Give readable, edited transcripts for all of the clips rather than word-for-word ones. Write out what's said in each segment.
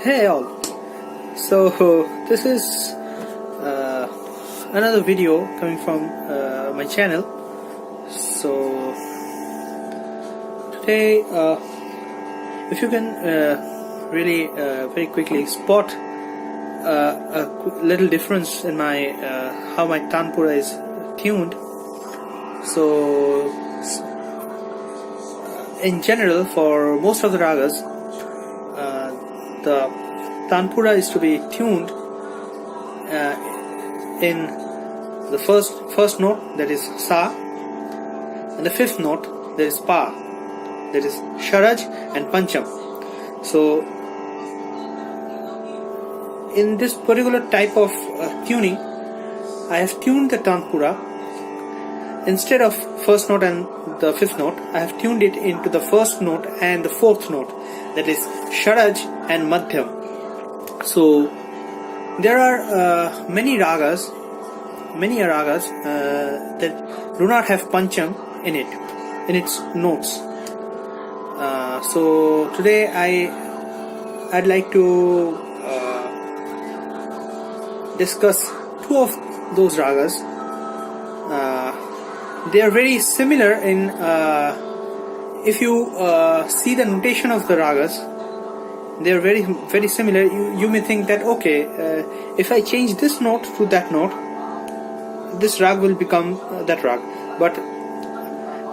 Hey all, so this is another video coming from my channel. So today if you can really very quickly spot a little difference in my how my tanpura is tuned. So in general, for most of the ragas, the tanpura is to be tuned in the first note, that is sa, and the fifth note, that is pa, that is sharaj and pancham. So in this particular type of tuning, I have tuned the tanpura. Instead of first note and the fifth note, I have tuned it into the first note and the fourth note, that is sharaj and madhyam. So there are many ragas that do not have pancham in its notes. So today I'd like to discuss two of those ragas. They are very similar in if you see the notation of the ragas. They are very, very similar. You may think that okay, if I change this note to that note, this rag will become that rag. But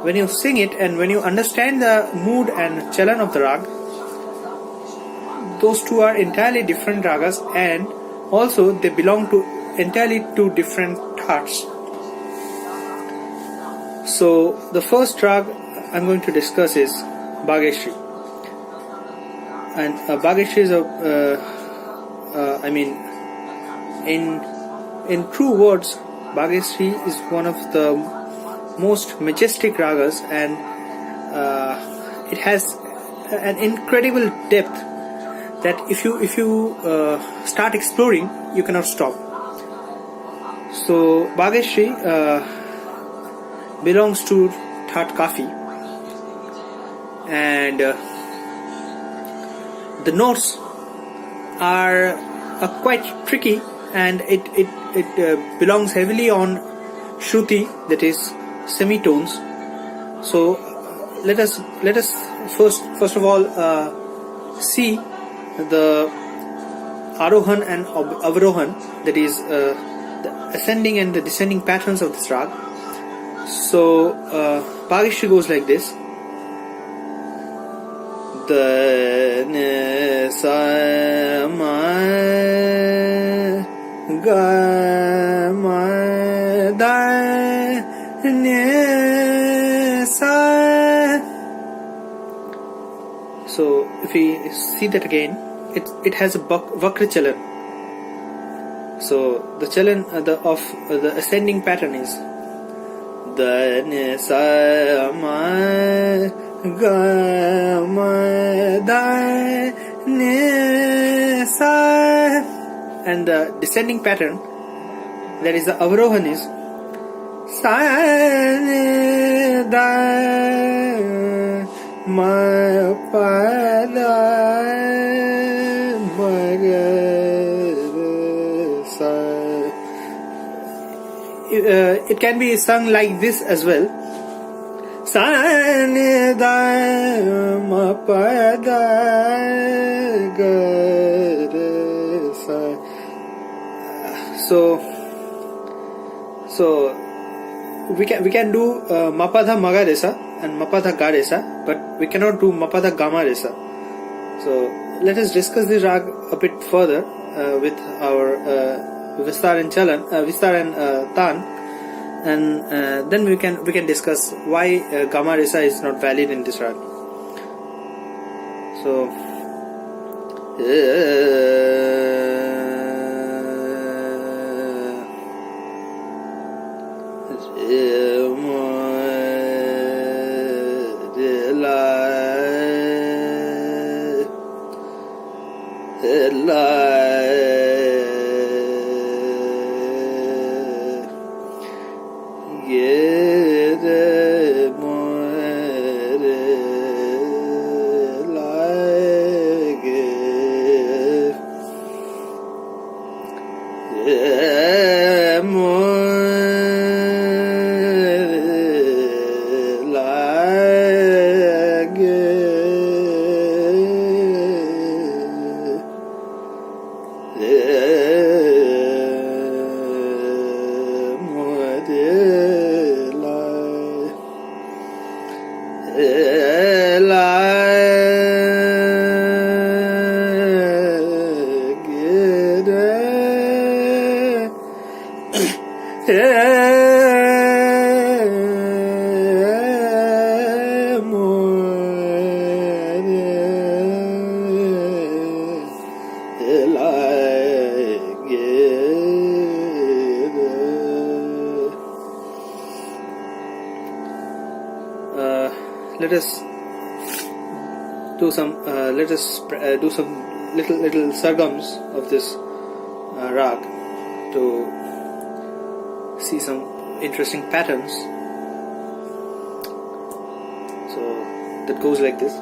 when you sing it and when you understand the mood and chalan of the rag, those two are entirely different ragas, and also they belong to entirely two different thoughts. So the first rag I'm going to discuss is Bageshree. And Bageshree is in true words, Bageshree is one of the most majestic ragas, and it has an incredible depth that if you start exploring, you cannot stop. So Bageshree belongs to That Kafi, and the notes are quite tricky, and it belongs heavily on shruti, that is semitones. So let us first of all see the arohan and avrohan, that is the ascending and the descending patterns of this rag. So Bageshree goes like this: da ne sa ma ga ma da ne sa. So if we see that again, it has a vakra chalan. So the chalan of the ascending pattern is da ne sa ma ga ma da ne sa, and the descending pattern, that is the avrohan, is sa ne da ma pa da ma ga sa. It can be sung like this as well. Sa ne da ma pa da ga re sa. So we can do mapadha magaresa and mapadha garesa, but we cannot do mapadha gamaresa. So let us discuss the rag a bit further with our Vistar and Chalan, Vistar and Tan, and then we can discuss why Gamaresa is not valid in this rag. So let us do some little sargams of this rag to see some interesting patterns. So that goes like this.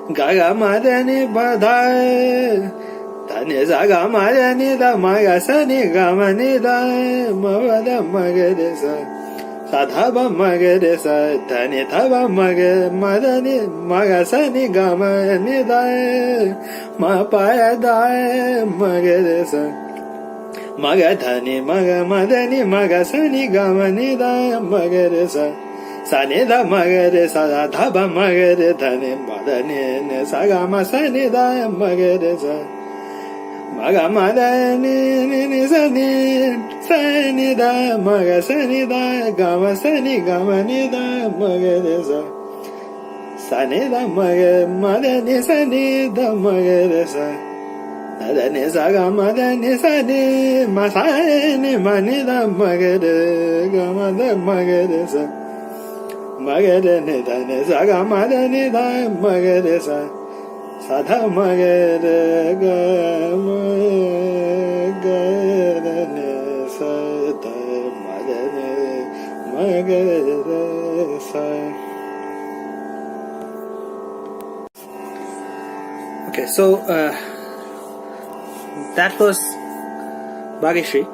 Gaga madani badai Tani zaga madani da magasani gamani da mavada magadesa Sadhaba magadesa Tani taba madani magasani gamani da mapaya da magadesa Magadani magamadani magasani gamani da magadesa Sanida magare sa dhaba magare dhani madani ne sagama sanida magare sa magamadani ni sani sanida magasanida gama sani gamanida magare sa sanida magamadani sanida magare sa nadani sagama dani sani masani manida magare gamada magare sa Magare ne dane saga madani da magare sa sadha magare ga magare ne sadha magare sa. Okay, so that was Bageshree.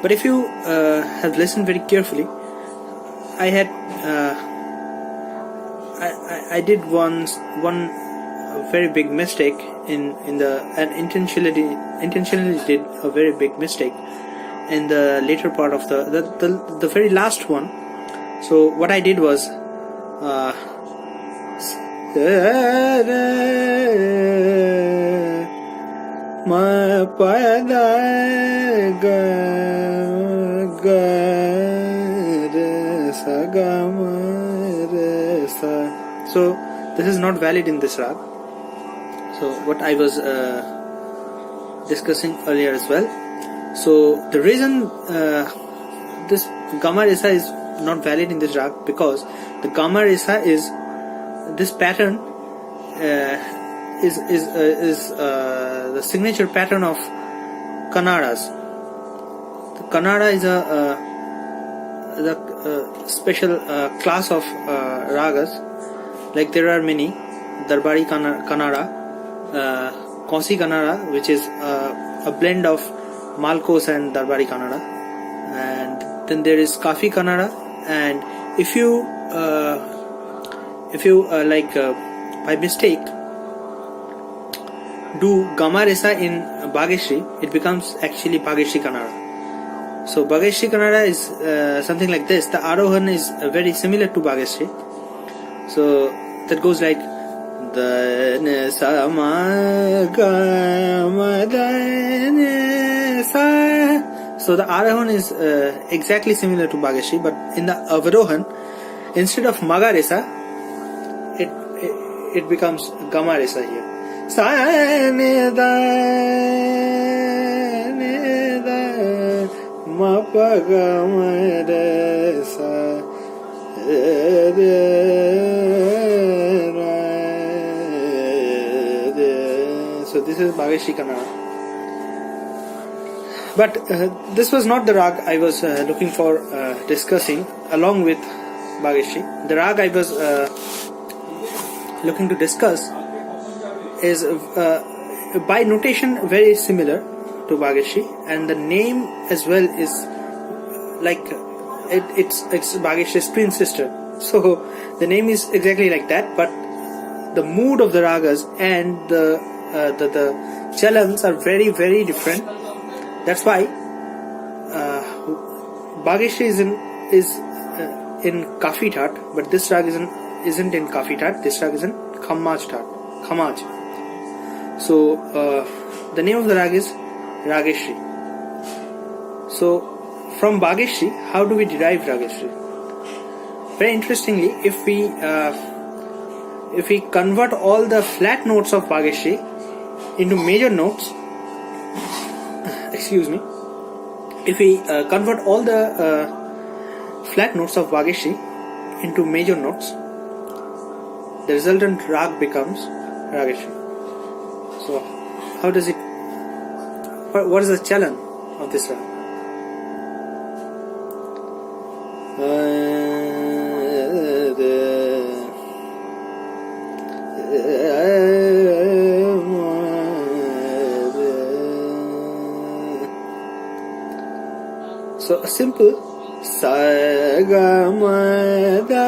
But if you have listened very carefully, I had I did one very big mistake and intentionally did a very big mistake in the later part of the very last one. So what I did was ma pa da ga so this is not valid in this rag. So what I was discussing earlier as well. So the reason this Gama Resa is not valid in this rag, because the Gama Resa is this pattern is the signature pattern of Kannadas. The Kannada is a special class of ragas. Like there are many: Darbari Kannada, Kosi Kannada, which is a blend of Malkos and Darbari Kannada, and then there is Kafi Kannada. And if you by mistake do Gama Resa in Bageshree, it becomes actually Bageshree Kannada. So Bageshree Kannada is something like this. The Arohan is very similar to Bageshree. So that goes like the sa ma ga ma da ne sa. So the Arohan is exactly similar to Bageshree, but in the Avarohan, instead of Maga Resa, it becomes Gama Resa here. Sa ne da ne da ma pa ga ma re sa. So this is Bageshree Kannada. But this was not the rag I was looking for discussing along with Bageshree. The rag I was looking to discuss is by notation very similar to Bageshree, and the name as well is like it's Bageshree's twin sister. So the name is exactly like that, but the mood of the ragas and the chalans are very, very different. That's why Bageshree is in Kafi Tat, but this rag isn't in Kafi Tat. This rag is in Khamaj Tat. Khamaj. So the name of the rag is Rageshree. So from Bageshree, how do we derive Rageshree? Very interestingly, if we if we convert all the flat notes of Bageshree into major notes, excuse me, if we convert all the flat notes of Bageshree into major notes, the resultant rag becomes Rageshree. So how does it, what is the chalan of this rag? So a simple sa ga ma da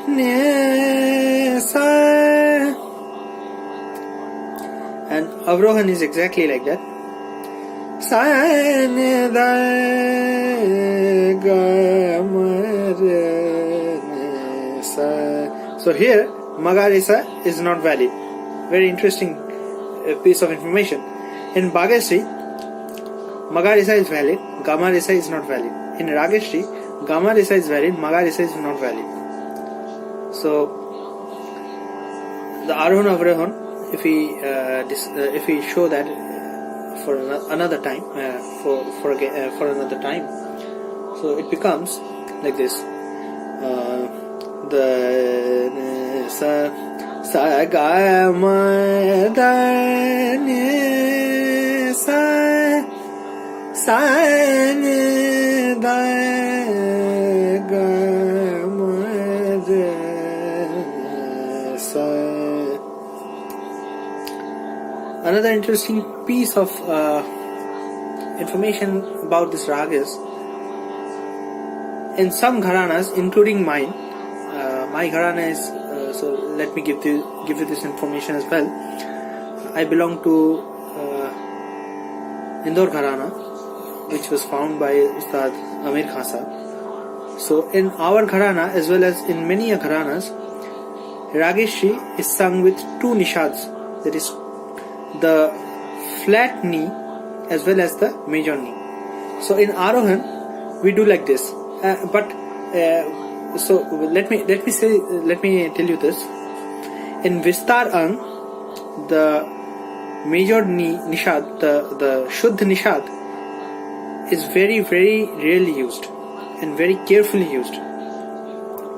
ne sa, and avrohan is exactly like that. Sa ne da ga ma ne sa. So here Magarisa is not valid. Very interesting piece of information. In Bageshree, Magarisa is valid, Gamarisa is not valid. In Rageshree, Gamarisa is valid, Magarisa is not valid. So the Arohan Avrohan, if we show that for another time, for another time, so it becomes like this. The sa ga ma da ne sa sa ne da ga ma da sa. Another interesting piece of information about this rag is, in some gharanas, including mine, my gharana is, so let me give you this information as well. I belong to Indore Gharana, which was found by Ustad Amir Khan Sahab. So in our gharana, as well as in many gharanas, Rageshree is sung with two nishads, that is the flat knee as well as the major knee. So in Arohan we do like this, so let me tell you this. In Vistar Ang, the major knee nishad, the Shuddh nishad, is very rarely used and very carefully used.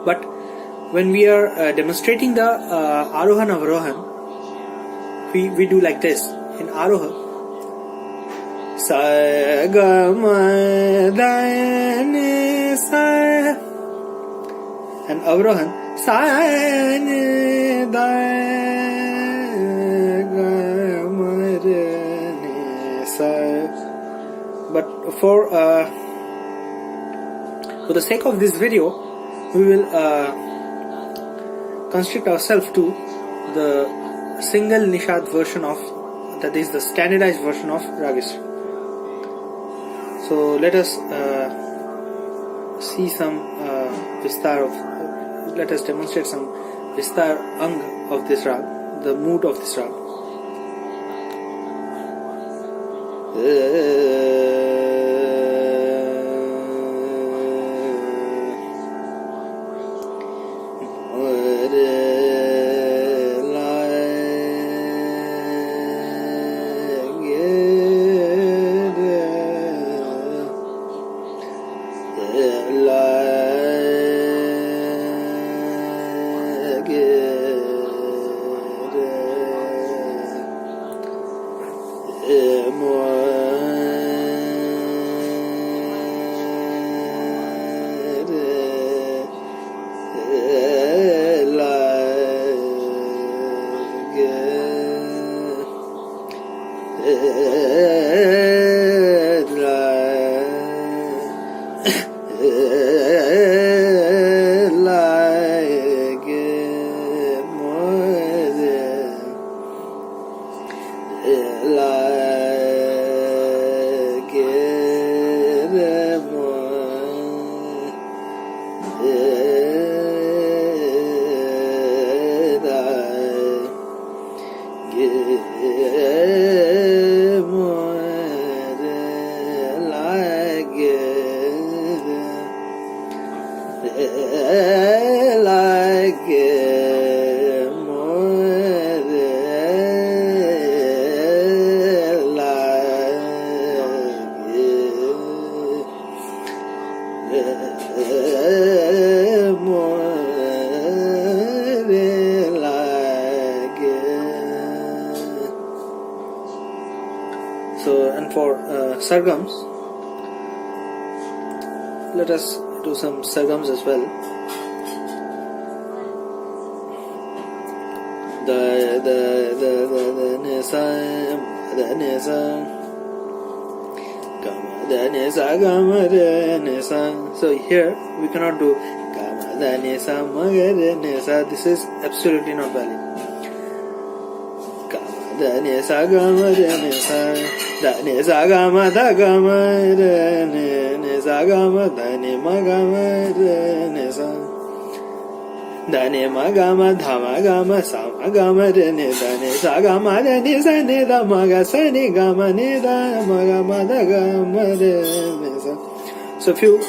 But when we are demonstrating the Arohan Avrohan, we do like this. In Arohan, sa ga ma da ne sa, and Avrohan sa ne da ga ma ne sa. But for the sake of this video, we will constrict ourselves to the single nishad version of, that is the standardized version of Rageshree. So let us see some vistar of, let us demonstrate some vistar ang of this rag, the mood of this rag. So, and for sargams, let us do some sargams as well. The ni sa gama da ni sa gama re ni sa. So here we cannot do gama da ni sa ma re ni sa. This is absolutely not valid. Gama da ni sa gama re ni sa, da ni sa gama da gama re ni sa gama da ni ma gama re ni sa. Da ni ma ga ma dha ma ga ma sa ma ga ma re ni da ni sa ga ma re ni sa ni da ma ga sa ni ga ma ni da ma ga ma da ga ma re ni sa. So if you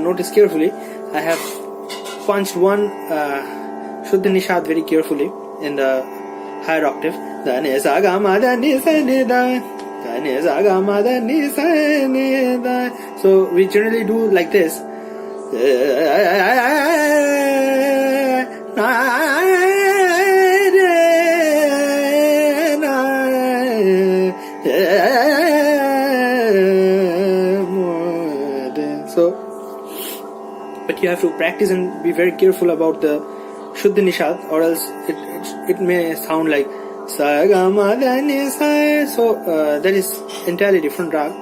notice carefully, I have punched one Shuddha Nishad very carefully in the higher octave. Da ni sa ga ma da ni sa ni da, da ni sa ga ma da ni sa ni da. So we generally do like this. So, but you have to practice and be very careful about the Shuddha Nishad, or else it may sound like sa ga ma da ni sa. So that is entirely different rag.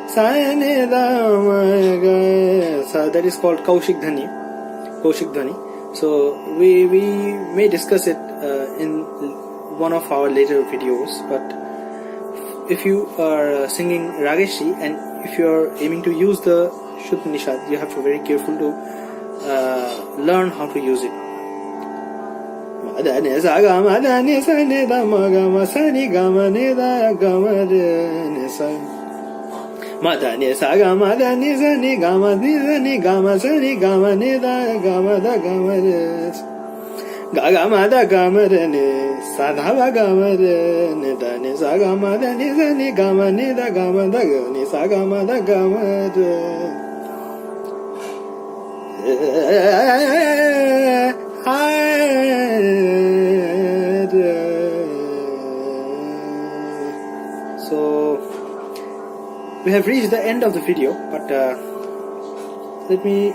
Sa ni da ma ga sa. That is called Kaushik Dhani. Kaushik Dhani. So we may discuss it in one of our later videos. But if you are singing Rageshree and if you are aiming to use the Shuddha Nishad, you have to be very careful to learn how to use it. Da ni sa ga ma da ni sa ni da ma ga ma sa ni ga ma ni da ga ma re ni sa. Ma da ni sa ga ma da ni sa ni ga ma ni sa ni ga ma sa ni ga ma ni da ga ma da ga ma re. Ga ga ma da ga ma re ni sa da ba ga ma re ni da ni sa ga ma da ni sa ni ga ma ni da ga ma da ga ni sa ga ma da ga ma re. So we have reached the end of the video, but let me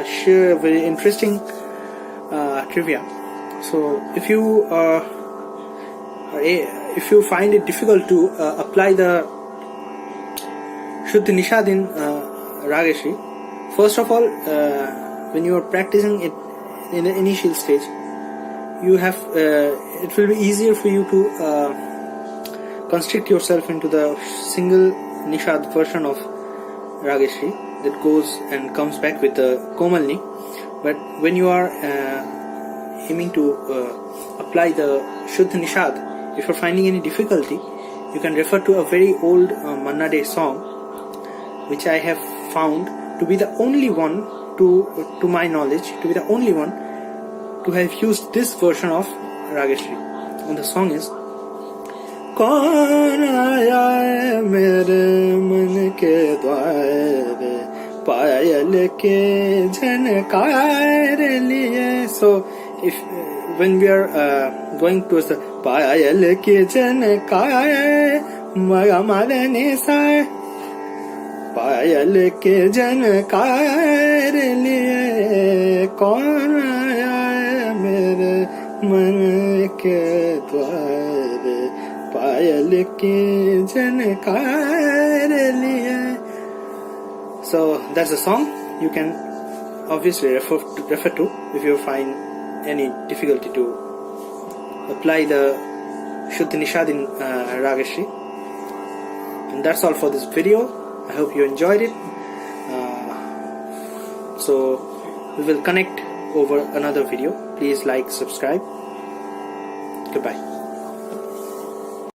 share a very interesting trivia. So if you find it difficult to apply the Shuddha Nishad in Rageshree, first of all, when you are practicing it in the initial stage, you have it will be easier for you to constrict yourself into the single Nishad version of Rageshree that goes and comes back with the Komalni. But when you are aiming to apply the Shuddha Nishad, if you are finding any difficulty, you can refer to a very old Manna Day song, which I have found to be the only one, to my knowledge, to be the only one to have used this version of Rageshree. And the song is Kaun aaya mere man ke dware payal ke jhankar liye. So if when we are going towards the payal ke jhankar maga madani sa, payal ke jhankar liye kaun aaya mere man ke dware payal ke jhankar liye. So that's the song. You can obviously refer to if you find any difficulty to apply the Shuddha Nishad in Rageshree. And that's all for this video. I hope you enjoyed it. So we will connect over another video. Please like, subscribe. Goodbye.